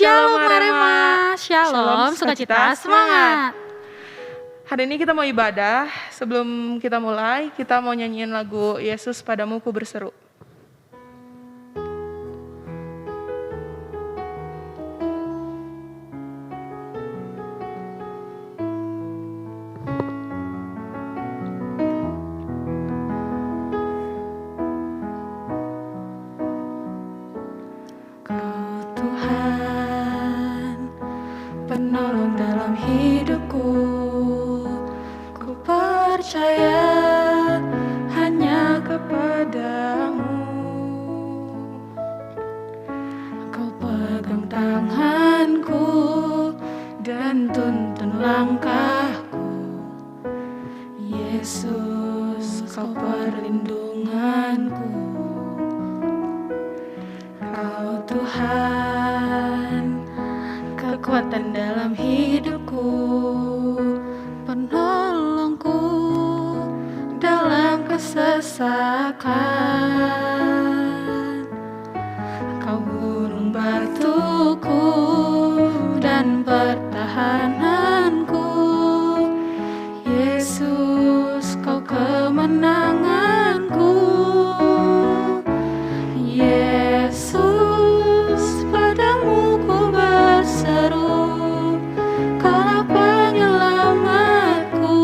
Shalom Arema, Shalom sukacita semangat. Hari ini kita mau ibadah. Sebelum kita mulai, kita mau nyanyiin lagu Yesus Padamu Ku Berseru. Penolong dalam hidupku, ku percaya hanya kepadamu. Kau pegang tanganku dan tuntun langkahku. Yesus, kau perlindunganku. Kau Tuhan, kekuatan dalam hidupku, penolongku dalam kesesakan. Kau gunung batuku dan pertahananku. Yesus, kau kemenanganku. Yesus, padamu ku berseru, Kaulah penyelamatku.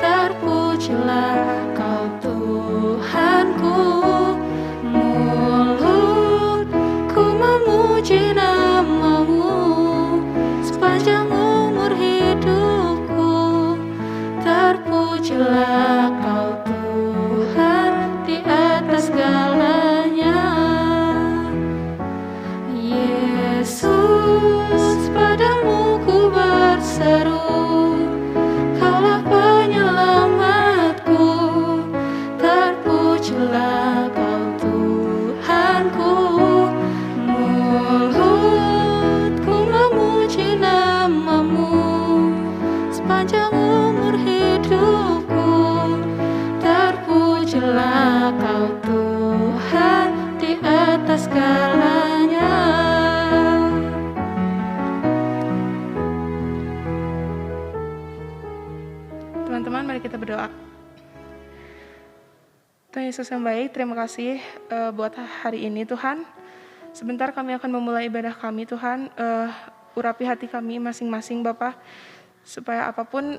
Terpujilah Kau Tuhanku. Mulutku memuji nama-Mu sepanjang umur hidupku. Terpujilah Kau Tuhan di atas segalanya. Yesus, padamu ku berseru, Kaulah penyelamatku. Terpujilah Kau Tuhanku. Mulutku memuji nama-Mu sepanjang umur hidupku. Terpujilah Kau Tuhan di atas segalanya. Teman-teman, mari kita berdoa. Tuhan Yesus yang baik, terima kasih buat hari ini Tuhan. Sebentar kami akan memulai ibadah kami Tuhan. Urapi hati kami masing-masing Bapa, supaya apapun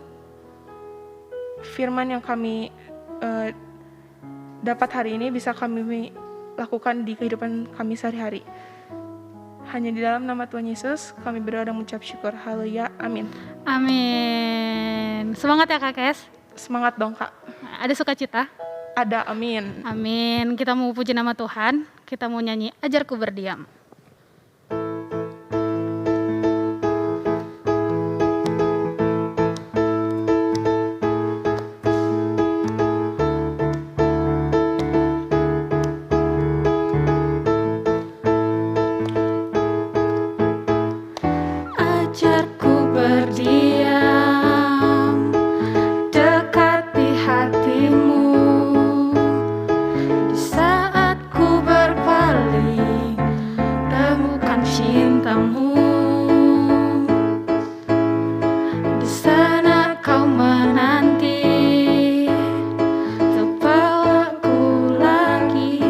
firman yang kami dapat hari ini bisa kami lakukan di kehidupan kami sehari-hari. Hanya di dalam nama Tuhan Yesus kami berdoa dan mengucap syukur. Haleluya, amin. Amin. Semangat ya Kak Kes. Semangat dong Kak. Ada sukacita? Ada, amin. Amin. Kita mau puji nama Tuhan. Kita mau nyanyi Ajarku Berdiam. Ajarku berdiam, dekati hati-Mu. Di saat ku berpaling, temukan cinta-Mu. Di sana Kau menanti, untuk bawaku lagi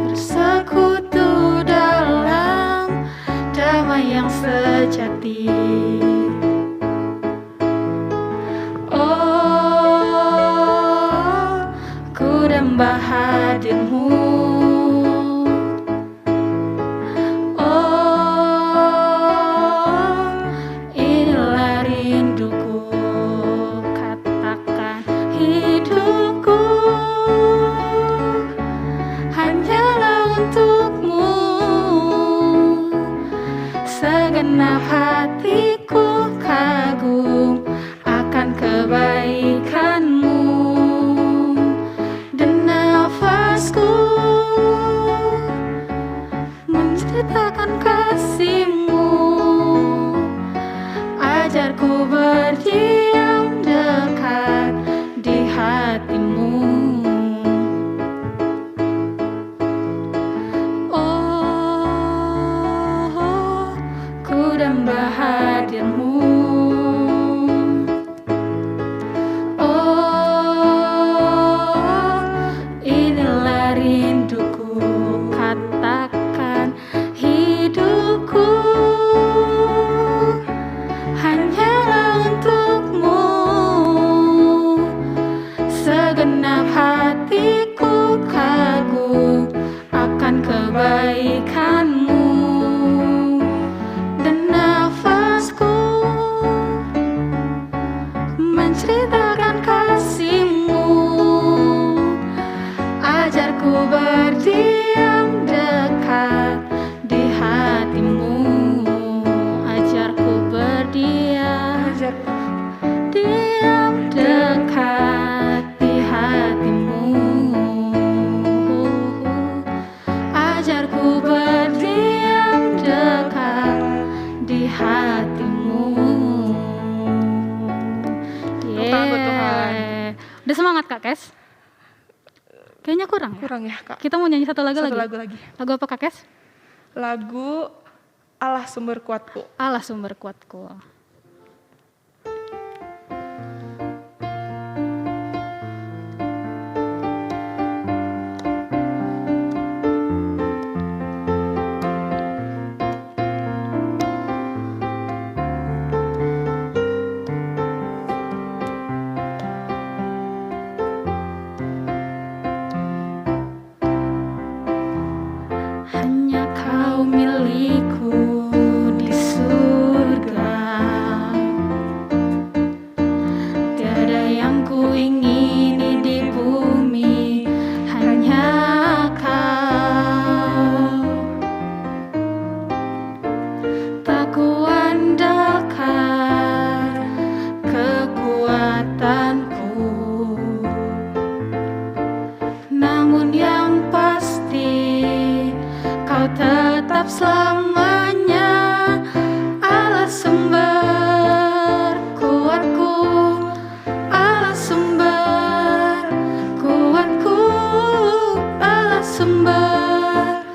bersekutu dalam damai yang sejati. Oh, ku damba hadir-Mu. Oh, inilah rinduku. Katakan hidupku hanyalah untuk-Mu. Segenap hatiku kagum akan kebaikan-Mu, dan nafasku menceritakan kasih-Mu. Ajarku berdiam dekat di hati-Mu. Oh, hatimu. Tepuk tangan buat Tuhan. Udah semangat Kak Kes? Kayaknya kurang ya? Kurang ya Kak. Kita mau nyanyi satu lagu Satu lagi? lagu lagi. Lagu apa Kak Kes? Lagu Allah Sumber Kuatku. Allah Sumber Kuatku. Hanya kau milikku di surga, tiada yang ku ingini di bumi, hanya kau. Tak kuandalkan kekuatanku, namun yang pasti Kau tetap selamanya Allah sumber kuatku, Allah sumber kuatku, Allah sumber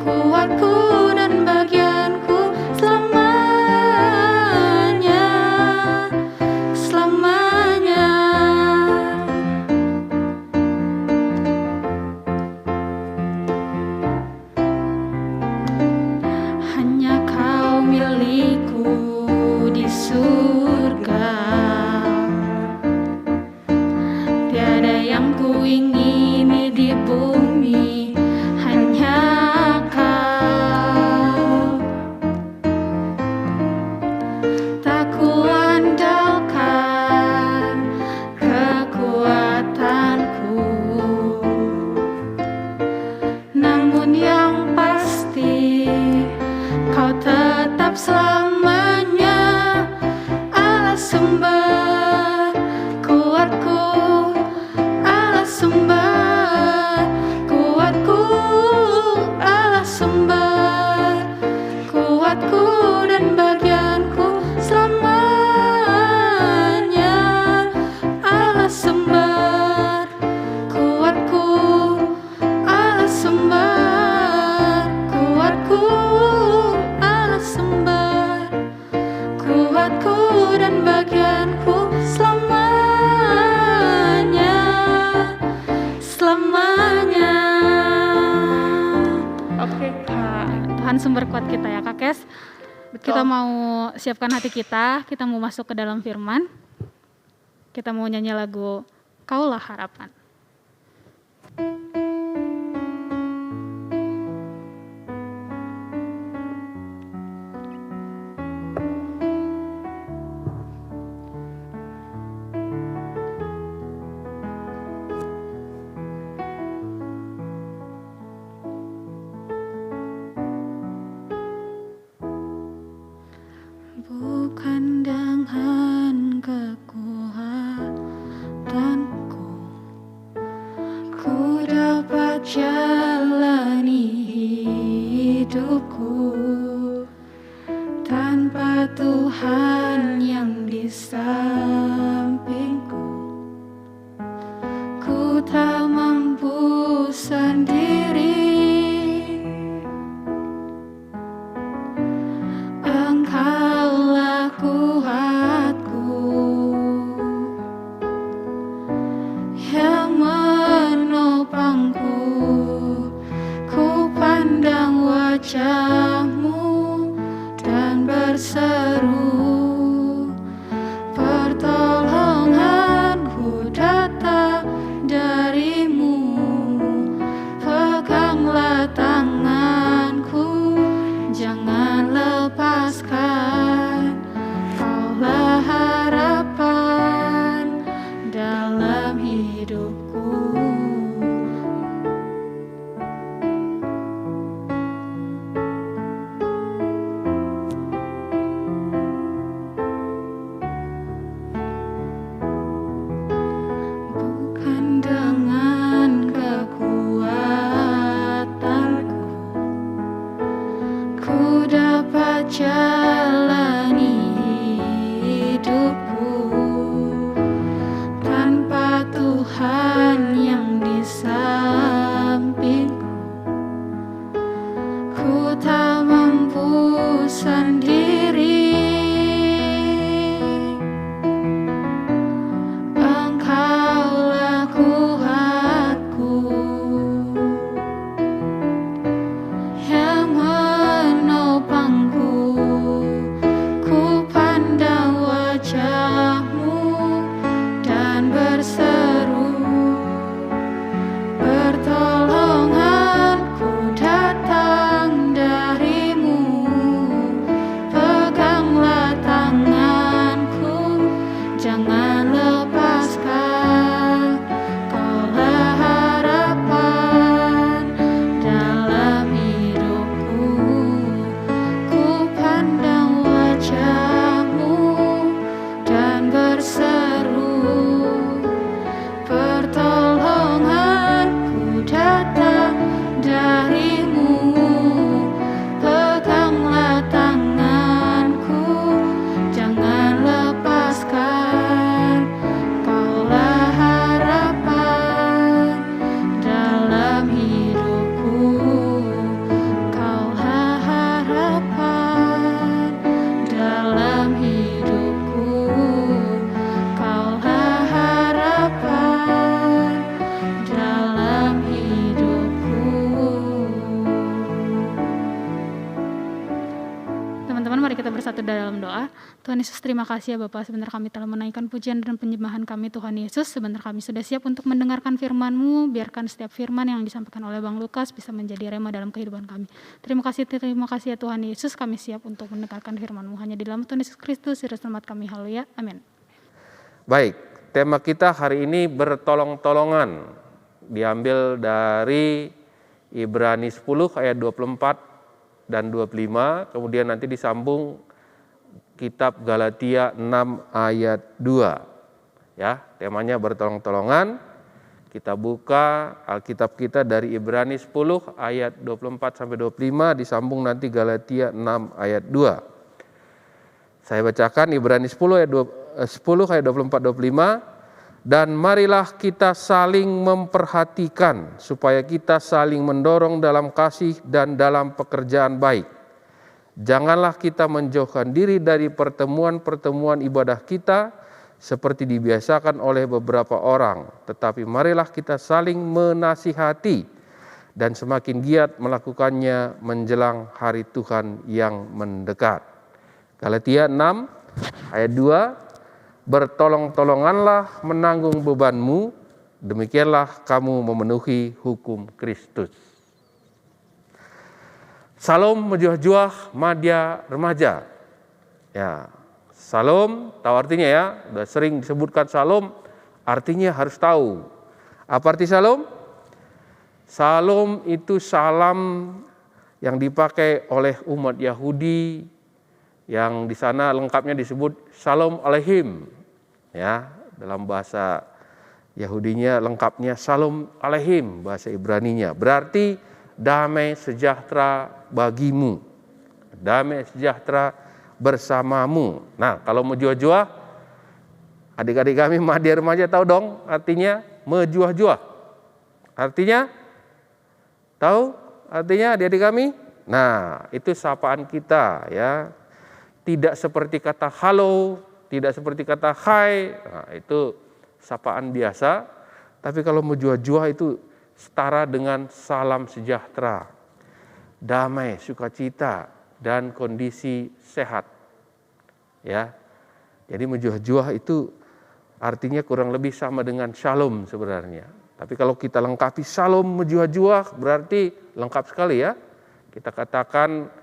kuatku dan bagianku selamanya, selamanya. Hanya kau milikku di surga, tiada yang ku ingini di bumi, hanya kau. Tak kuandalkan kekuatanku, namun yang pasti Kau tetap selamanya Allah sumber kuatku, Allah sumber kuatku, Allah sumber kuatku dan bagianku selamanya, Allah sumber kuatku, Allah sumber kuatku, Allah sumber kuatku dan bagianku selamanya, selamanya. Oke Kak. Tuhan sumber kuat kita ya Kak Kes. Betul. Kita mau siapkan hati kita mau masuk ke dalam firman. Kita mau nyanyi lagu Kaulah Harapan. Bukan dengan kekuatanku ku dapat jalani hidupku, tanpa Tuhan yang di sampingku ku tak mampu sendiri. Engkaulah kuatku yang menopangku, ku pandang wajah-Mu dan berseru, pertolonganku datang dari-Mu, peganglah tanganku, jangan lepaskan, Kaulah harapan dalam hidupku. Bukan dengan kekuatanku ku dapat jalan mari kita bersatu dalam doa. Tuhan Yesus, terima kasih ya Bapa, sebentar kami telah menaikkan pujian dan penyembahan kami Tuhan Yesus. Sebentar kami sudah siap untuk mendengarkan firman-Mu. Biarkan setiap firman yang disampaikan oleh Bang Lukas bisa menjadi rema dalam kehidupan kami. Terima kasih ya Tuhan Yesus, kami siap untuk mendengarkan firman-Mu. Hanya di dalam Tuhan Yesus Kristus, Juru Selamat kami. Haleluya. Amin. Baik, tema kita hari ini bertolong-tolongan. Diambil dari Ibrani 10 ayat 24 dan 25, kemudian nanti disambung kitab Galatia 6 ayat 2. Ya, temanya bertolong-tolongan. Kita buka Alkitab kita dari Ibrani 10 ayat 24 sampai 25, disambung nanti Galatia 6 ayat 2. Saya bacakan Ibrani 10 ayat 24-25. Dan marilah kita saling memperhatikan supaya kita saling mendorong dalam kasih dan dalam pekerjaan baik. Janganlah kita menjauhkan diri dari pertemuan-pertemuan ibadah kita seperti dibiasakan oleh beberapa orang, tetapi marilah kita saling menasihati dan semakin giat melakukannya menjelang hari Tuhan yang mendekat. Galatia 6 ayat 2. Bertolong-tolonganlah menanggung bebanmu, demikianlah kamu memenuhi hukum Kristus. Salam mejuah-juah madya remaja. Ya, salam tahu artinya ya, sudah sering disebutkan salam, artinya harus tahu. Apa arti salam? Salam itu salam yang dipakai oleh umat Yahudi, yang di sana lengkapnya disebut Shalom Aleichem. Ya, dalam bahasa Yahudinya lengkapnya Shalom Aleichem, bahasa Ibraninya. Berarti damai sejahtera bagimu. Damai sejahtera bersamamu. Nah, kalau mejuah-juah, adik-adik kami madya remaja tahu dong artinya mejuah-juah. Artinya tahu artinya adik-adik kami? Nah, itu sapaan kita ya. Tidak seperti kata halo, tidak seperti kata hai, nah, itu sapaan biasa. Tapi kalau mejuah-juah itu setara dengan salam sejahtera, damai, sukacita, dan kondisi sehat. Ya, jadi mejuah-juah itu artinya kurang lebih sama dengan shalom sebenarnya. Tapi kalau kita lengkapi shalom mejuah-juah berarti lengkap sekali ya. Kita katakan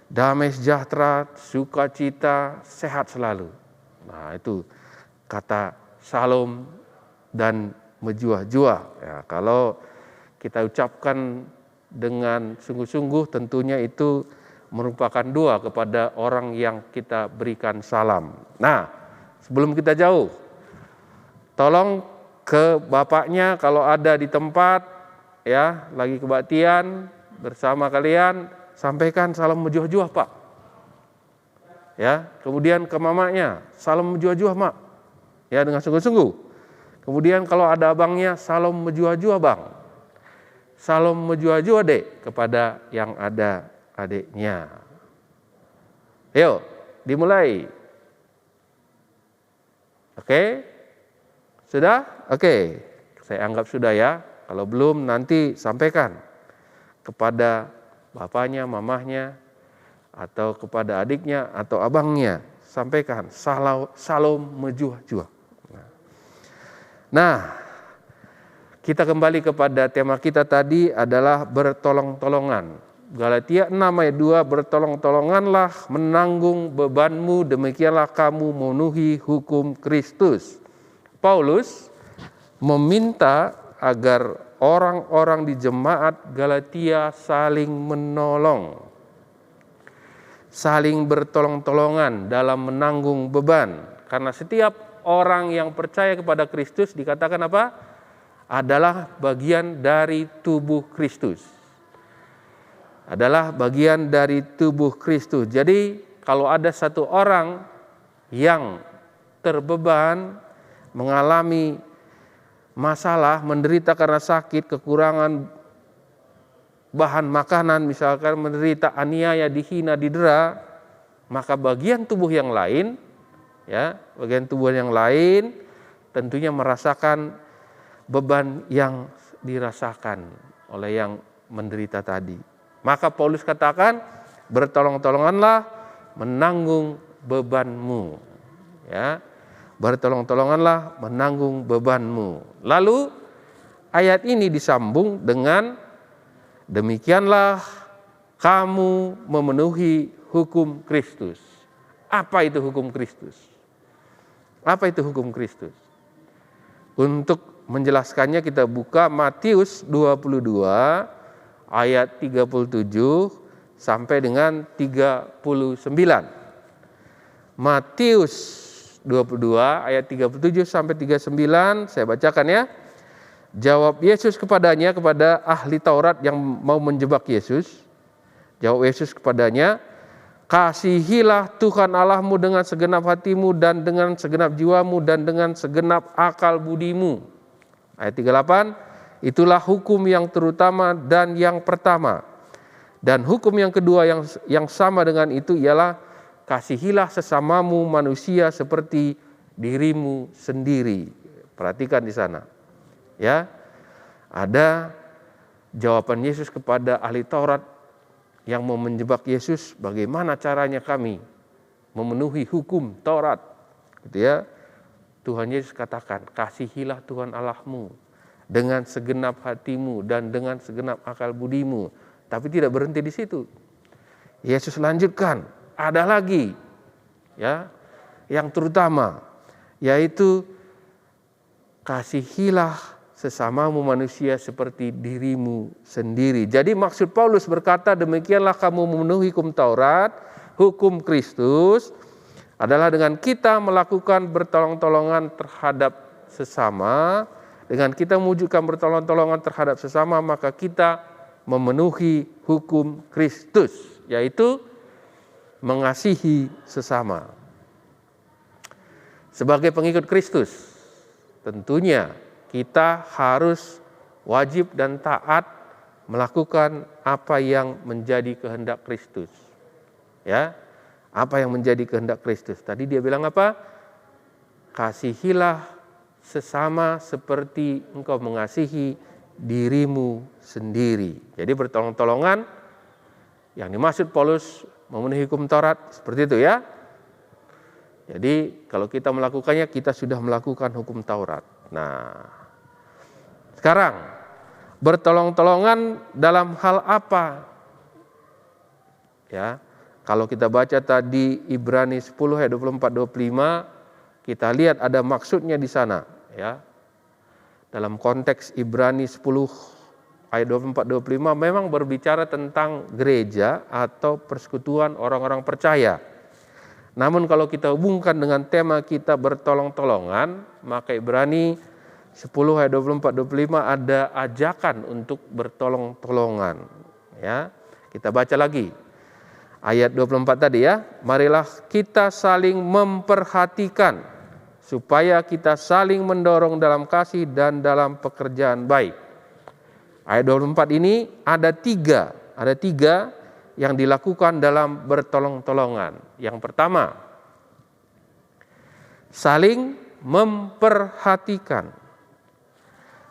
damai sejahtera, sukacita, sehat selalu. Nah, itu kata salam dan mejuah-juah. Ya, kalau kita ucapkan dengan sungguh-sungguh tentunya itu merupakan doa kepada orang yang kita berikan salam. Nah, sebelum kita jauh, tolong ke bapaknya kalau ada di tempat ya, lagi kebaktian bersama kalian, sampaikan salam mejuah-juah Pak. Ya, kemudian ke mamanya, salam mejuah-juah Mak. Ya, dengan sungguh-sungguh. Kemudian kalau ada abangnya, salam mejuah-juah Bang. Salam mejuah-juah Dek kepada yang ada adiknya. Yuk, dimulai. Oke? Sudah? Oke. Saya anggap sudah ya. Kalau belum nanti sampaikan kepada bapaknya, mamahnya, atau kepada adiknya, atau abangnya. Sampaikan, salam mejuah-juah. Nah, kita kembali kepada tema kita tadi adalah bertolong-tolongan. Galatia 6 ayat 2, bertolong-tolonganlah menanggung bebanmu, demikianlah kamu memenuhi hukum Kristus. Paulus meminta agar orang-orang di jemaat Galatia saling menolong, saling bertolong-tolongan dalam menanggung beban. Karena setiap orang yang percaya kepada Kristus dikatakan apa? Adalah bagian dari tubuh Kristus. Adalah bagian dari tubuh Kristus. Jadi kalau ada satu orang yang terbeban, mengalami masalah, menderita karena sakit, kekurangan bahan makanan, misalkan menderita aniaya, dihina, didera, maka bagian tubuh yang lain, ya, bagian tubuh yang lain tentunya merasakan beban yang dirasakan oleh yang menderita tadi. Maka Paulus katakan, bertolong-tolonganlah menanggung bebanmu. Ya, bertolong-tolonganlah menanggung bebanmu. Lalu ayat ini disambung dengan demikianlah kamu memenuhi hukum Kristus. Apa itu hukum Kristus? Apa itu hukum Kristus? Untuk menjelaskannya kita buka Matius 22 ayat 37 sampai dengan 39. Matius 22 ayat 37 sampai 39, saya bacakan ya. Jawab Yesus kepadanya, kepada ahli Taurat yang mau menjebak Yesus. Jawab Yesus kepadanya, kasihilah Tuhan Allahmu dengan segenap hatimu dan dengan segenap jiwamu dan dengan segenap akal budimu. Ayat 38, itulah hukum yang terutama dan yang pertama. Dan hukum yang kedua yang sama dengan itu ialah kasihilah sesamamu manusia seperti dirimu sendiri. Perhatikan di sana. Ya. Ada jawaban Yesus kepada ahli Taurat yang mau menjebak Yesus, bagaimana caranya kami memenuhi hukum Taurat. Gitu ya. Tuhan Yesus katakan, kasihilah Tuhan Allahmu dengan segenap hatimu dan dengan segenap akal budimu. Tapi tidak berhenti di situ. Yesus lanjutkan, ada lagi ya, yang terutama, yaitu kasihilah sesamamu manusia seperti dirimu sendiri. Jadi maksud Paulus berkata, demikianlah kamu memenuhi hukum Taurat, hukum Kristus, adalah dengan kita melakukan bertolong-tolongan terhadap sesama. Dengan kita mewujudkan bertolong-tolongan terhadap sesama, maka kita memenuhi hukum Kristus, yaitu mengasihi sesama. Sebagai pengikut Kristus, tentunya kita harus wajib dan taat melakukan apa yang menjadi kehendak Kristus. Ya. Apa yang menjadi kehendak Kristus? Tadi dia bilang apa? Kasihilah sesama seperti engkau mengasihi dirimu sendiri. Jadi bertolong-tolongan, yang dimaksud Paulus memenuhi hukum Taurat, seperti itu ya. Jadi kalau kita melakukannya, kita sudah melakukan hukum Taurat. Nah, sekarang bertolong-tolongan dalam hal apa? Ya. Kalau kita baca tadi Ibrani 10 ayat 24-25, kita lihat ada maksudnya di sana. Ya. Dalam konteks Ibrani 10 ayat 24-25 memang berbicara tentang gereja atau persekutuan orang-orang percaya. Namun kalau kita hubungkan dengan tema kita bertolong-tolongan, maka Ibrani 10 ayat 24-25 ada ajakan untuk bertolong-tolongan. Ya. Kita baca lagi. Ayat 24 tadi ya, marilah kita saling memperhatikan supaya kita saling mendorong dalam kasih dan dalam pekerjaan baik. Ayat 24 ini ada tiga yang dilakukan dalam bertolong-tolongan. Yang pertama, saling memperhatikan.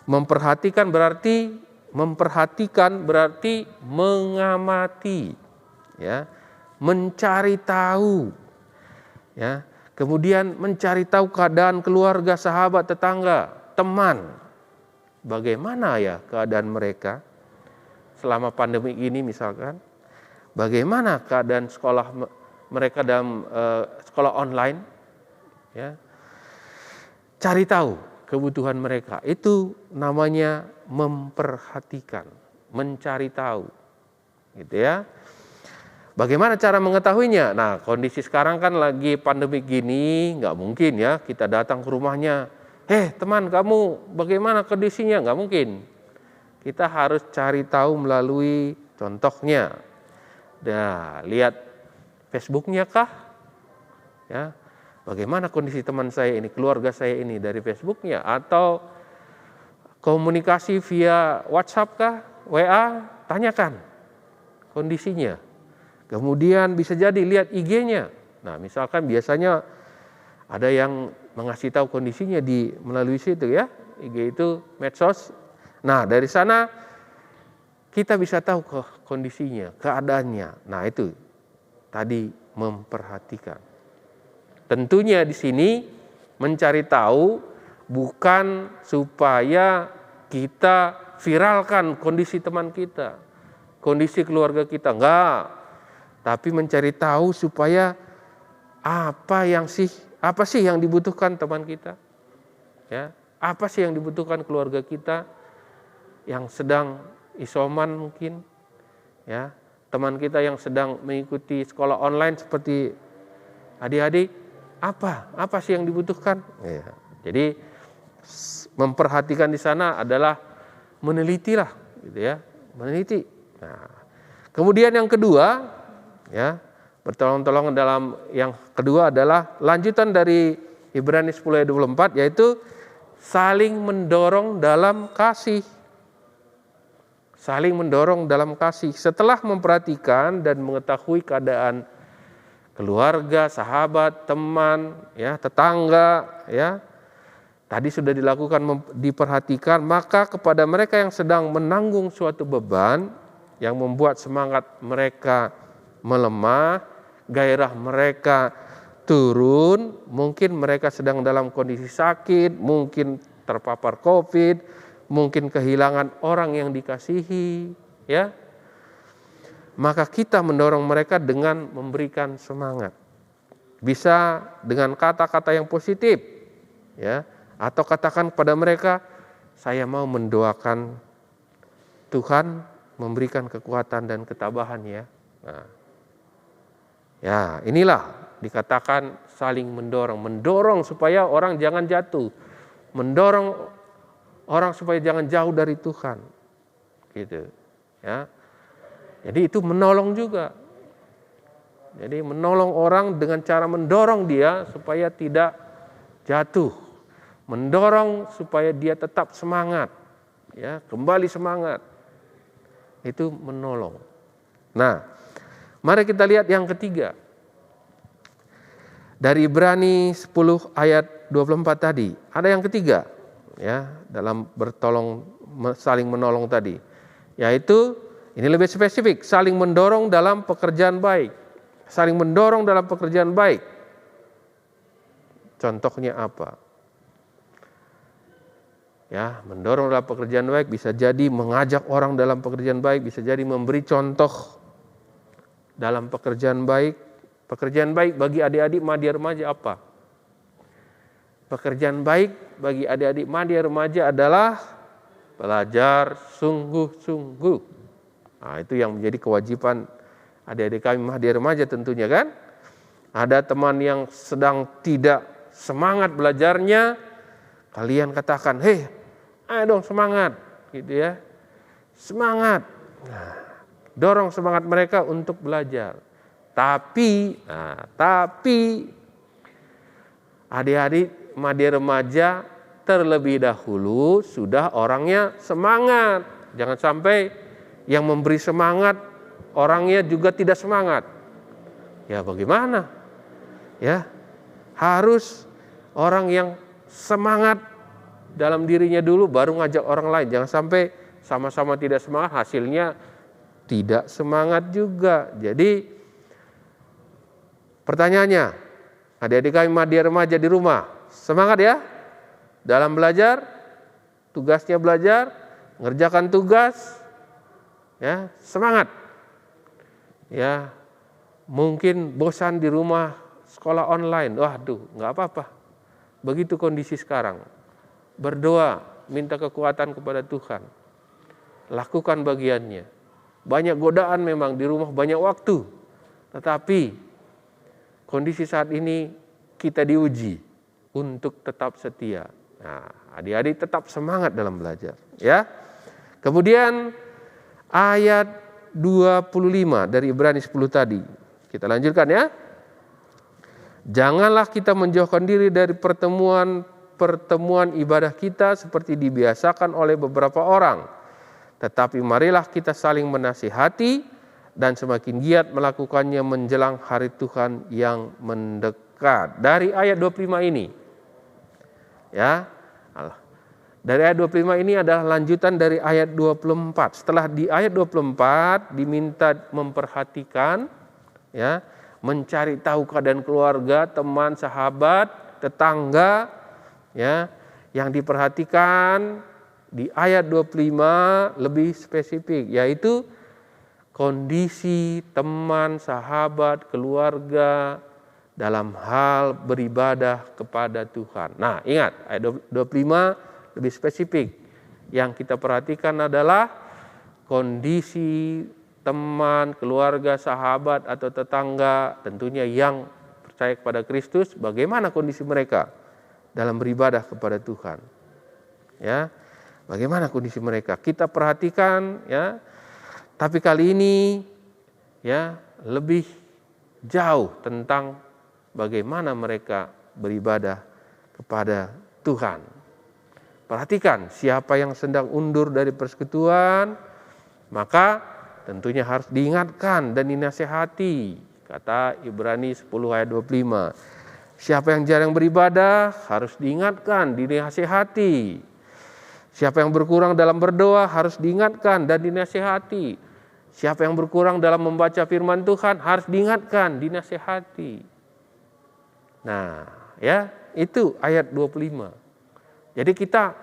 Memperhatikan berarti mengamati, ya. Mencari tahu, ya, kemudian mencari tahu keadaan keluarga, sahabat, tetangga, teman, bagaimana ya keadaan mereka selama pandemi ini misalkan, bagaimana keadaan sekolah mereka dalam sekolah online, ya, cari tahu kebutuhan mereka, itu namanya memperhatikan, mencari tahu, gitu ya. Bagaimana cara mengetahuinya? Nah, kondisi sekarang kan lagi pandemi gini, nggak mungkin ya kita datang ke rumahnya. Teman kamu bagaimana kondisinya? Nggak mungkin. Kita harus cari tahu melalui contohnya. Nah, lihat Facebooknya kah? Ya, bagaimana kondisi teman saya ini, keluarga saya ini dari Facebooknya, atau komunikasi via WhatsApp kah, WA, tanyakan kondisinya. Kemudian bisa jadi lihat IG-nya. Nah, misalkan biasanya ada yang mengasih tahu kondisinya melalui situ ya. IG itu medsos. Nah, dari sana kita bisa tahu kondisinya, keadaannya. Nah, itu tadi memperhatikan. Tentunya di sini mencari tahu bukan supaya kita viralkan kondisi teman kita, kondisi keluarga kita, enggak. Tapi mencari tahu supaya apa sih yang dibutuhkan teman kita? Ya, apa sih yang dibutuhkan keluarga kita yang sedang isoman mungkin? Ya, teman kita yang sedang mengikuti sekolah online seperti adik-adik, apa sih yang dibutuhkan? Ya, jadi memperhatikan di sana adalah meneliti lah, gitu ya, meneliti. Nah, kemudian yang kedua, ya, bertolong-tolong dalam yang kedua adalah lanjutan dari Ibrani 10 ayat 24, yaitu saling mendorong dalam kasih. Saling mendorong dalam kasih. Setelah memperhatikan dan mengetahui keadaan keluarga, sahabat, teman, ya, tetangga, ya, tadi sudah diperhatikan, maka kepada mereka yang sedang menanggung suatu beban yang membuat semangat mereka melemah, gairah mereka turun, mungkin mereka sedang dalam kondisi sakit, mungkin terpapar COVID, mungkin kehilangan orang yang dikasihi, ya. Maka kita mendorong mereka dengan memberikan semangat. Bisa dengan kata-kata yang positif, ya, atau katakan kepada mereka, saya mau mendoakan Tuhan memberikan kekuatan dan ketabahan, ya. Nah, ya, inilah dikatakan saling mendorong supaya orang jangan jatuh, mendorong orang supaya jangan jauh dari Tuhan, gitu, ya. Jadi itu menolong juga. Jadi menolong orang dengan cara mendorong dia supaya tidak jatuh, mendorong supaya dia tetap semangat, ya, kembali semangat. Itu menolong. Nah, mari kita lihat yang ketiga. Dari Ibrani 10 ayat 24 tadi, ada yang ketiga, ya, dalam saling menolong tadi, yaitu ini lebih spesifik, saling mendorong dalam pekerjaan baik. Saling mendorong dalam pekerjaan baik. Contohnya apa? Ya, mendorong dalam pekerjaan baik bisa jadi mengajak orang dalam pekerjaan baik, bisa jadi memberi contoh dalam pekerjaan baik. Pekerjaan baik bagi adik-adik madya remaja apa? Pekerjaan baik bagi adik-adik madya remaja adalah belajar sungguh-sungguh. Nah, itu yang menjadi kewajiban adik-adik kami madya remaja tentunya, kan? Ada teman yang sedang tidak semangat belajarnya, kalian katakan, "Hei, ayo dong semangat," gitu ya. Semangat. Nah, dorong semangat mereka untuk belajar. Tapi adik-adik madya remaja terlebih dahulu sudah orangnya semangat. Jangan sampai yang memberi semangat orangnya juga tidak semangat. Ya bagaimana? Ya, harus orang yang semangat dalam dirinya dulu baru ngajak orang lain. Jangan sampai sama-sama tidak semangat, hasilnya tidak semangat juga. Jadi pertanyaannya, adik-adik kami madya remaja di rumah, semangat ya dalam belajar, tugasnya belajar, ngerjakan tugas, ya semangat. Ya, mungkin bosan di rumah sekolah online, waduh nggak apa-apa. Begitu kondisi sekarang, berdoa, minta kekuatan kepada Tuhan, lakukan bagiannya. Banyak godaan memang di rumah, banyak waktu, tetapi kondisi saat ini kita diuji untuk tetap setia. Nah, adik-adik tetap semangat dalam belajar, ya. Kemudian ayat 25 dari Ibrani 10 tadi. Kita lanjutkan ya. Janganlah kita menjauhkan diri dari pertemuan ibadah kita seperti dibiasakan oleh beberapa orang. Tetapi marilah kita saling menasihati dan semakin giat melakukannya menjelang hari Tuhan yang mendekat. Dari ayat 25 ini, ya, dari ayat 25 ini adalah lanjutan dari ayat 24. Setelah di ayat 24 diminta memperhatikan, ya, mencari tahu keadaan keluarga, teman, sahabat, tetangga, ya. Yang diperhatikan di ayat 25 lebih spesifik, yaitu kondisi teman, sahabat, keluarga dalam hal beribadah kepada Tuhan. Nah, ingat, ayat 25 lebih spesifik. Yang kita perhatikan adalah kondisi teman, keluarga, sahabat, atau tetangga, tentunya yang percaya kepada Kristus, bagaimana kondisi mereka dalam beribadah kepada Tuhan. Ya, bagaimana kondisi mereka? Kita perhatikan, ya. Tapi kali ini, ya, lebih jauh tentang bagaimana mereka beribadah kepada Tuhan. Perhatikan, siapa yang sedang undur dari persekutuan, maka tentunya harus diingatkan dan dinasehati. Kata Ibrani 10 ayat 25. Siapa yang jarang beribadah harus diingatkan, dinasehati. Siapa yang berkurang dalam berdoa harus diingatkan dan dinasehati. Siapa yang berkurang dalam membaca firman Tuhan harus diingatkan, dinasehati. Nah, ya, itu ayat 25. Jadi kita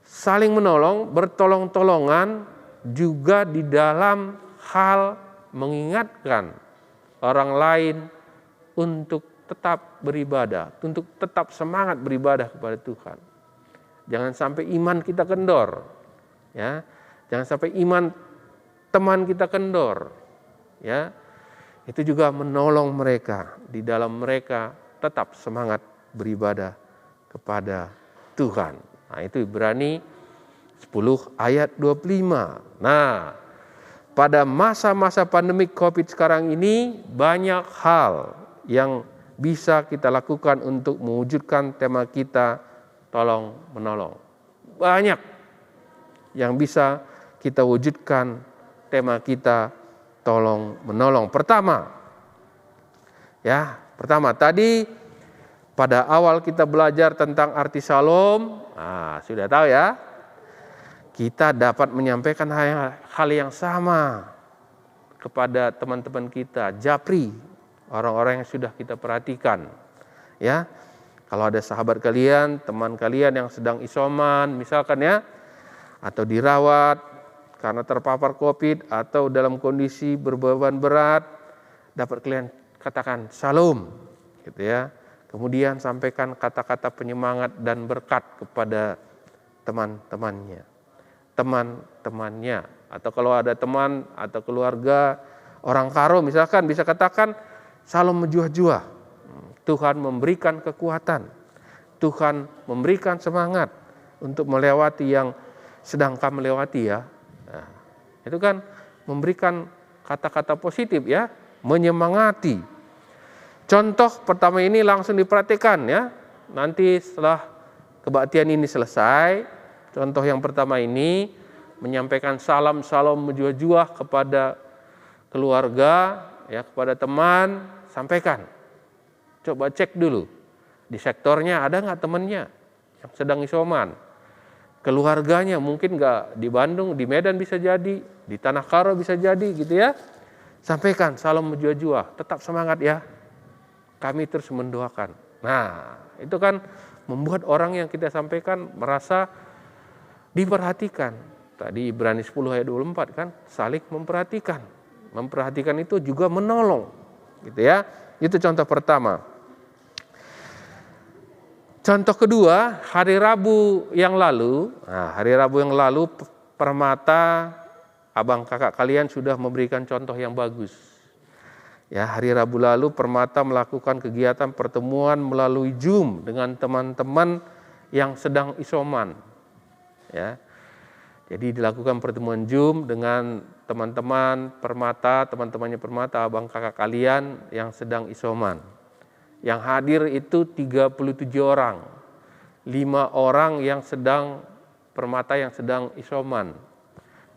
saling menolong, bertolong-tolongan, juga di dalam hal mengingatkan orang lain untuk tetap beribadah, untuk tetap semangat beribadah kepada Tuhan. Jangan sampai iman kita kendor, ya. Jangan sampai iman teman kita kendor, ya. Itu juga menolong mereka di dalam mereka tetap semangat beribadah kepada Tuhan. Nah, itu Ibrani 10 ayat 25. Nah, pada masa-masa pandemi COVID sekarang ini banyak hal yang bisa kita lakukan untuk mewujudkan tema kita tolong menolong. Banyak yang bisa kita wujudkan tema kita tolong menolong. Pertama tadi pada awal kita belajar tentang arti shalom. Nah, sudah tahu ya. Kita dapat menyampaikan hal yang sama kepada teman-teman kita, japri, orang-orang yang sudah kita perhatikan. Ya, kalau ada sahabat kalian, teman kalian yang sedang isoman, misalkan ya, atau dirawat karena terpapar COVID atau dalam kondisi berbeban berat, dapat kalian katakan shalom, gitu ya. Kemudian sampaikan kata-kata penyemangat dan berkat kepada teman-temannya, atau kalau ada teman atau keluarga orang karo misalkan, bisa katakan salam menjuah-juah. Tuhan memberikan kekuatan, Tuhan memberikan semangat untuk melewati yang sedang kamu lewati ya. Nah, itu kan memberikan kata-kata positif ya, menyemangati. Contoh pertama ini langsung diperhatikan ya. Nanti setelah kebaktian ini selesai, contoh yang pertama ini menyampaikan salam-salam menjuah-juah kepada keluarga, ya, kepada teman, sampaikan. Coba cek dulu di sektornya ada nggak temannya yang sedang isoman, keluarganya mungkin nggak di Bandung, di Medan bisa jadi, di Tanah Karo bisa jadi, gitu ya. Sampaikan salam menjuah-juah, tetap semangat ya. Kami terus mendoakan. Nah, itu kan membuat orang yang kita sampaikan merasa diperhatikan. Tadi Ibrani 10 ayat 24 kan, saling memperhatikan. Memperhatikan itu juga menolong, gitu ya. Itu contoh pertama. Contoh kedua, hari Rabu yang lalu, Permata, abang kakak kalian sudah memberikan contoh yang bagus. Ya, hari Rabu lalu Permata melakukan kegiatan pertemuan melalui Zoom dengan teman-teman yang sedang isoman. Ya. Jadi dilakukan pertemuan Zoom dengan teman-teman Permata, teman-temannya Permata, abang kakak kalian yang sedang isoman. Yang hadir itu 37 orang. 5 orang yang sedang Permata yang sedang isoman.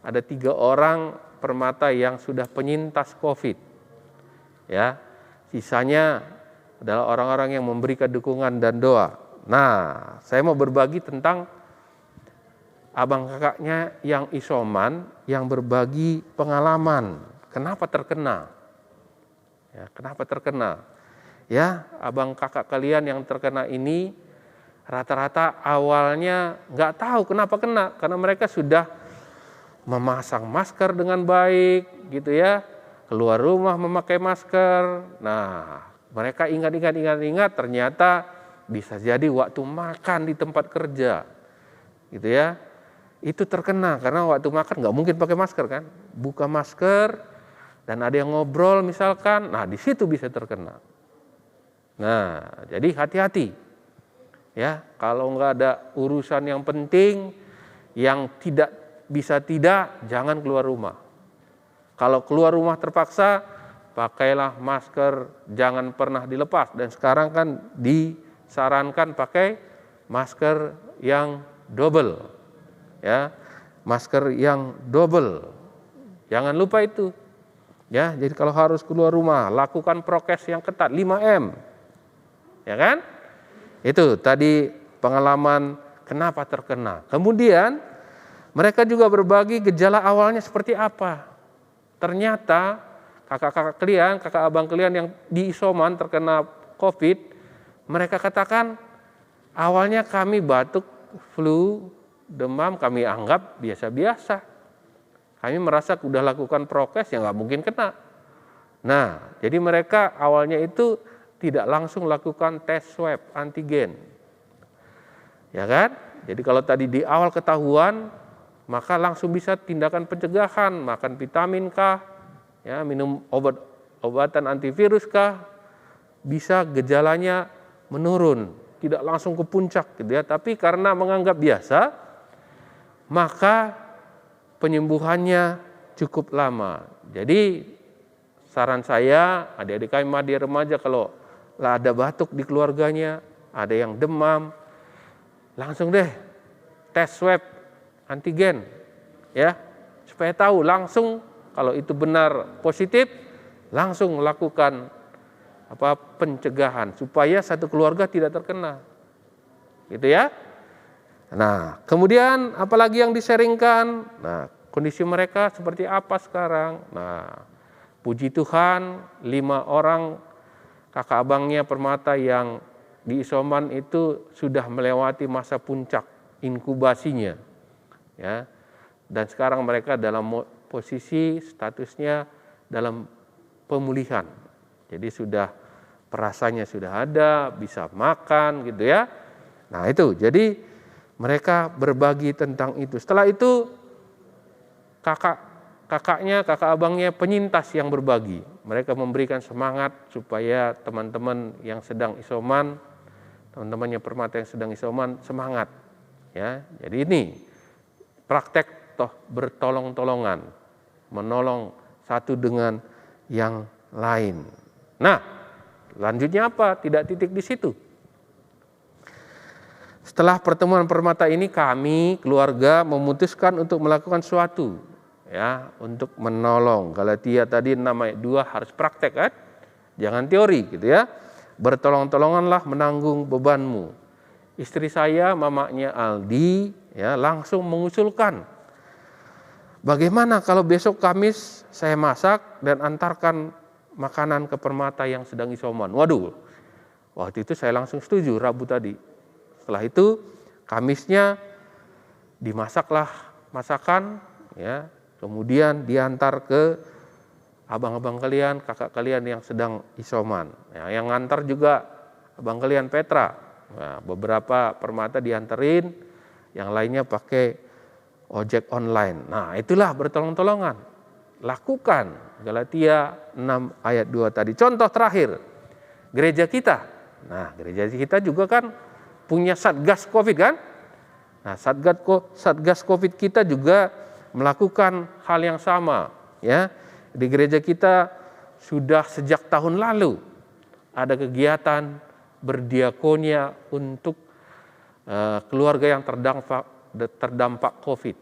Ada 3 orang Permata yang sudah penyintas COVID. Ya, sisanya adalah orang-orang yang memberikan dukungan dan doa. Nah, saya mau berbagi tentang abang kakaknya yang isoman, yang berbagi pengalaman. Kenapa terkena? Ya, kenapa terkena? Ya, abang kakak kalian yang terkena ini rata-rata awalnya nggak tahu kenapa kena, karena mereka sudah memasang masker dengan baik gitu ya, keluar rumah memakai masker. Nah, mereka ingat, ternyata bisa jadi waktu makan di tempat kerja gitu ya, itu terkena karena waktu makan nggak mungkin pakai masker kan, buka masker dan ada yang ngobrol misalkan, nah di situ bisa terkena. Nah, jadi hati-hati ya, kalau nggak ada urusan yang penting yang tidak bisa tidak, jangan keluar rumah. Kalau keluar rumah terpaksa, pakailah masker, jangan pernah dilepas. Dan sekarang kan disarankan pakai masker yang double, ya, masker yang double. Jangan lupa itu, ya. Jadi kalau harus keluar rumah, lakukan prokes yang ketat 5M, ya kan? Itu tadi pengalaman kenapa terkena. Kemudian mereka juga berbagi gejala awalnya seperti apa. Ternyata kakak-kakak kalian, kakak abang kalian yang di isoman terkena COVID, mereka katakan awalnya kami batuk, flu, demam, kami anggap biasa-biasa. Kami merasa sudah lakukan prokes, ya nggak mungkin kena. Nah, jadi mereka awalnya itu tidak langsung lakukan tes swab antigen. Ya kan? Jadi kalau tadi di awal ketahuan, maka langsung bisa tindakan pencegahan, makan vitamin kah, ya, minum obatan antivirus kah, bisa gejalanya menurun, tidak langsung ke puncak gitu ya, tapi karena menganggap biasa, maka penyembuhannya cukup lama. Jadi saran saya, adik-adik kami Madya Remaja, kalau ada batuk di keluarganya, ada yang demam, langsung deh tes swab antigen, ya, supaya tahu langsung kalau itu benar positif, langsung lakukan pencegahan supaya satu keluarga tidak terkena, gitu ya. Nah, kemudian apalagi yang diseringkan, nah kondisi mereka seperti apa sekarang. Nah, puji Tuhan 5 orang kakak abangnya Permata yang di isoman itu sudah melewati masa puncak inkubasinya, ya, dan sekarang mereka dalam posisi statusnya dalam pemulihan. Jadi sudah perasaannya sudah ada, bisa makan gitu ya. Nah itu, jadi mereka berbagi tentang itu. Setelah itu kakak abangnya penyintas yang berbagi. Mereka memberikan semangat supaya teman-teman yang sedang isoman, teman-temannya Permata yang sedang isoman semangat. Ya, jadi ini praktek bertolong-tolongan, menolong satu dengan yang lain. Nah, lanjutnya apa? Tidak titik di situ. Setelah pertemuan Permata ini, kami keluarga memutuskan untuk melakukan sesuatu, ya, untuk menolong. Galatia tadi 6 ayat 2 harus praktek kan? Jangan teori gitu ya. Bertolong-tolonganlah menanggung bebanmu. Istri saya, mamanya Aldi, ya, langsung mengusulkan, bagaimana kalau besok Kamis saya masak dan antarkan makanan ke Permata yang sedang isoman. Waduh, waktu itu saya langsung setuju Rabu tadi. Setelah itu Kamisnya dimasaklah masakan, ya, kemudian diantar ke abang-abang kalian, kakak kalian yang sedang isoman. Ya, yang ngantar juga abang kalian Petra. Nah, beberapa Permata dianterin, yang lainnya pakai ojek online. Nah, itulah bertolong-tolongan. Lakukan Galatia 6 ayat 2 tadi. Contoh terakhir, gereja kita. Nah, gereja kita juga kan punya Satgas Covid kan? Nah, Satgas Covid kita juga melakukan hal yang sama, ya. Di gereja kita sudah sejak tahun lalu ada kegiatan berdiakonia untuk keluarga yang terdampak Covid,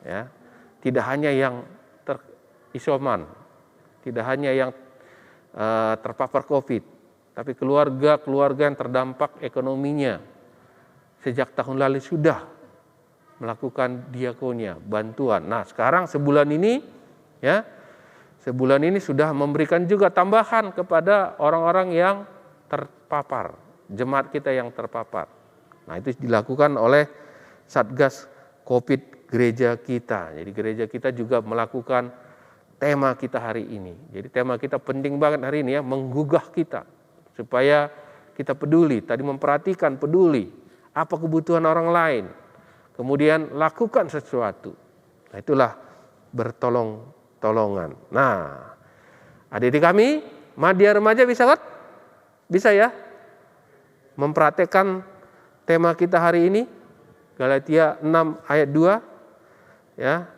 ya. Tidak hanya yang terisoman, tidak hanya yang terpapar Covid, tapi keluarga yang terdampak ekonominya sejak tahun lalu sudah melakukan diakonia, bantuan. Nah, sekarang sebulan ini, ya, sebulan ini sudah memberikan juga tambahan kepada orang-orang yang terpapar, jemaat kita yang terpapar. Nah, itu dilakukan oleh Satgas Covid gereja kita. Jadi gereja kita juga melakukan tema kita hari ini. Jadi tema kita penting banget hari ini ya, menggugah kita supaya kita peduli, tadi memperhatikan, peduli apa kebutuhan orang lain. Kemudian lakukan sesuatu. Nah, itulah bertolong-tolongan. Nah, adik-adik kami, Madya Remaja bisa kan? Bisa ya? Mempraktekkan tema kita hari ini, Galatia 6 ayat 2, ya,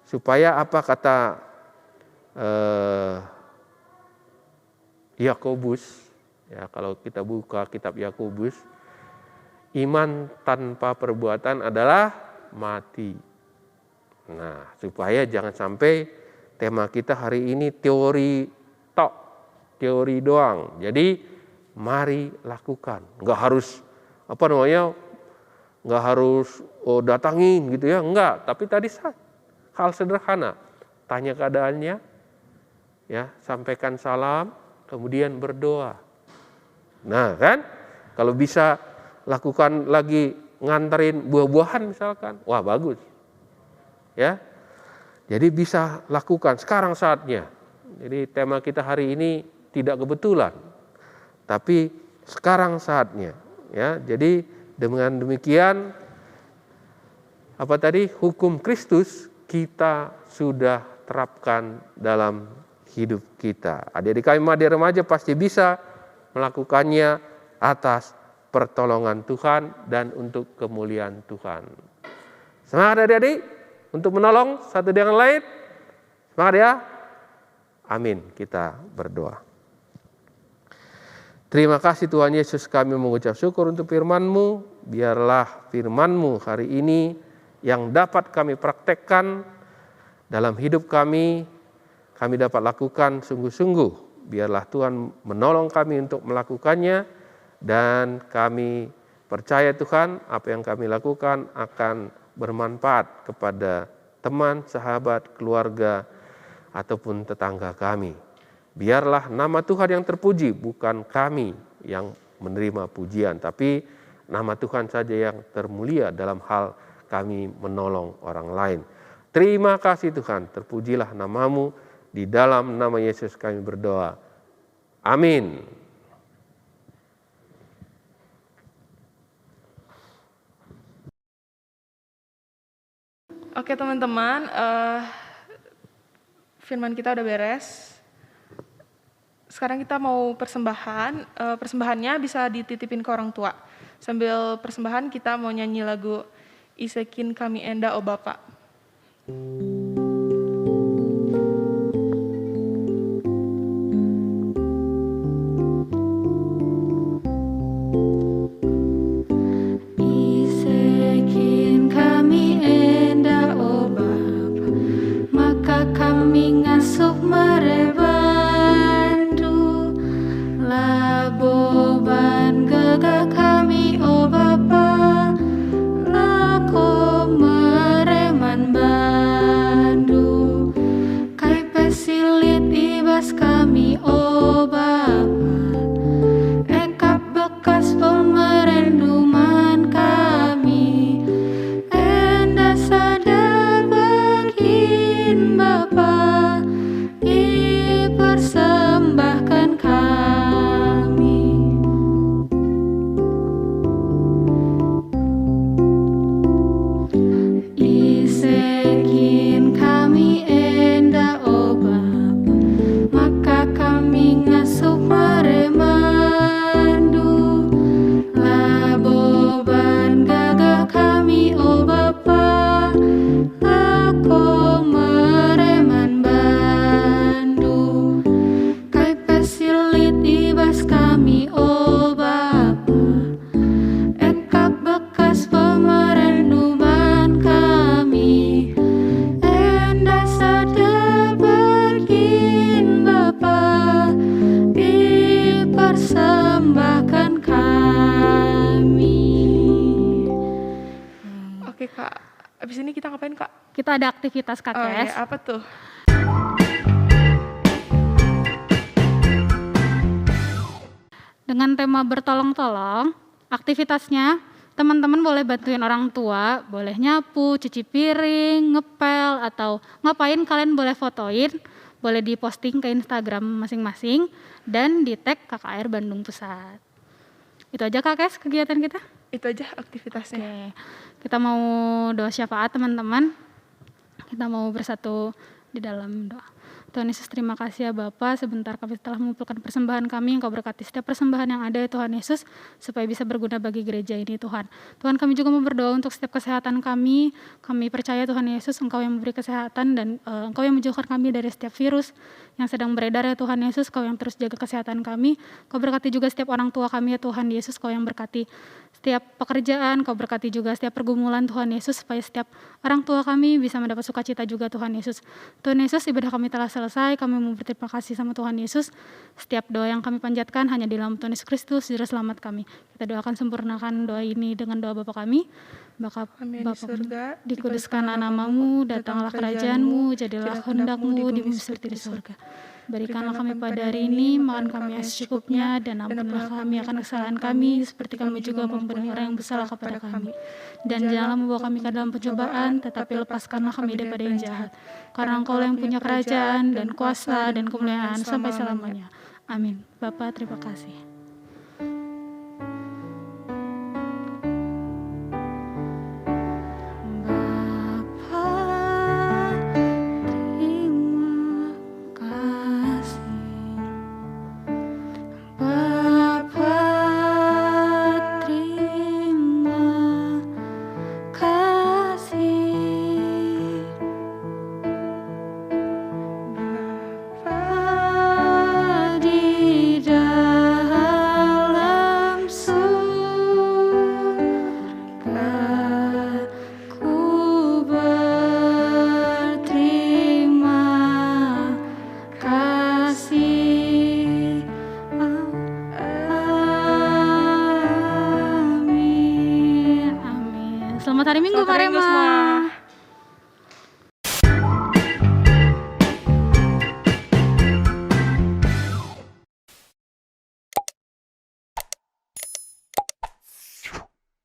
supaya apa kata Yakobus, ya, kalau kita buka kitab Yakobus, iman tanpa perbuatan adalah mati. Nah, supaya jangan sampai tema kita hari ini teori tok, teori doang. Jadi mari lakukan, nggak harus nggak harus datangin gitu ya, enggak. Tapi tadi hal sederhana, tanya keadaannya, ya, sampaikan salam, kemudian berdoa. Nah kan, kalau bisa lakukan lagi nganterin buah-buahan misalkan, wah bagus, ya. Jadi bisa lakukan sekarang saatnya. Jadi tema kita hari ini tidak kebetulan, tapi sekarang saatnya, ya. Jadi dengan demikian apa tadi, hukum Kristus kita sudah terapkan dalam hidup kita. Adik-adik kami Madya Remaja pasti bisa melakukannya atas pertolongan Tuhan dan untuk kemuliaan Tuhan. Semangat adik-adik untuk menolong satu dengan lain. Semangat ya. Amin. Kita berdoa. Terima kasih Tuhan Yesus, kami mengucap syukur untuk firman-Mu. Biarlah firman-Mu hari ini yang dapat kami praktekkan dalam hidup kami dapat lakukan sungguh-sungguh. Biarlah Tuhan menolong kami untuk melakukannya, dan kami percaya Tuhan apa yang kami lakukan akan bermanfaat kepada teman, sahabat, keluarga, ataupun tetangga kami. Biarlah nama Tuhan yang terpuji, bukan kami yang menerima pujian, tapi nama Tuhan saja yang termulia dalam hal kami menolong orang lain. Terima kasih Tuhan, terpujilah nama-Mu, di dalam nama Yesus kami berdoa. Amin. Oke teman-teman, firman kita udah beres. Sekarang kita mau persembahan. Persembahannya bisa dititipin ke orang tua. Sambil persembahan kita mau nyanyi lagu Isekin Kami Enda O Bapa. Isekin kami enda o Bapa, maka kami ngasuh merebandu, laboban gegah kami o Bapa, lako mereman bandu, kai pesilit ibas kami o Bapa, engkap bekas pemerenduman kami, enda sadar begin Bapa, dipersembahkan kami. Isekin kami enda o Bapa, maka kami ngasuh meremandu, laboban gagah kami o Bapa, lako mereman bandu, kai pesilit ibas kami o Bapa, engkap bekas pemerenduman kami, enda sadar begin Bapa, dipersembahkan kami. Oke Kak, abis ini kita ngapain Kak? Kita ada aktivitas Oh, ya, KKS. apa tuh? dengan tema bertolong-tolong. Aktivitasnya teman-teman boleh bantuin orang tua, boleh nyapu, cuci piring, ngepel, atau ngapain kalian boleh fotoin, boleh diposting ke Instagram masing-masing, dan di tag KKR Bandung Pusat. Itu aja Kak Kes kegiatan kita. Itu aja aktivitasnya. Oke, kita mau doa syafaat teman-teman. Kita mau bersatu di dalam doa. Tuhan Yesus, terima kasih ya Bapa, sebentar kami telah mengumpulkan persembahan kami, Engkau berkati setiap persembahan yang ada ya Tuhan Yesus, supaya bisa berguna bagi gereja ini Tuhan. Tuhan, kami juga mau berdoa untuk setiap kesehatan kami percaya Tuhan Yesus, Engkau yang memberi kesehatan dan Engkau yang menjauhkan kami dari setiap virus yang sedang beredar ya Tuhan Yesus, Kau yang terus jaga kesehatan kami, Kau berkati juga setiap orang tua kami ya Tuhan Yesus, Kau yang berkati setiap pekerjaan, Kau berkati juga setiap pergumulan Tuhan Yesus, supaya setiap orang tua kami bisa mendapat sukacita juga Tuhan Yesus. Tuhan Yesus, ibadah kami telah selesai, kami mau berterima kasih sama Tuhan Yesus. Setiap doa yang kami panjatkan hanya di dalam Tuhan Yesus Kristus, Juru Selamat kami. Kita doakan sempurnakan doa ini dengan doa Bapa kami. Bapa Kami di surga, dikuduskanlah namamu, datanglah kerajaanmu, jadilah kehendakmu di bumi seperti di surga. Berikanlah kami pada hari ini makan kami yang secukupnya, dan ampunilah kami akan kesalahan kami, seperti kami juga mengampuni orang yang bersalah kepada kami. Dan janganlah membawa kami ke dalam pencobaan, tetapi lepaskanlah kami daripada yang jahat. Karena Engkau yang punya kerajaan, dan kuasa, dan kemuliaan sampai selamanya. Amin. Bapa, terima kasih. Selamat hari Minggu, Pak Rema.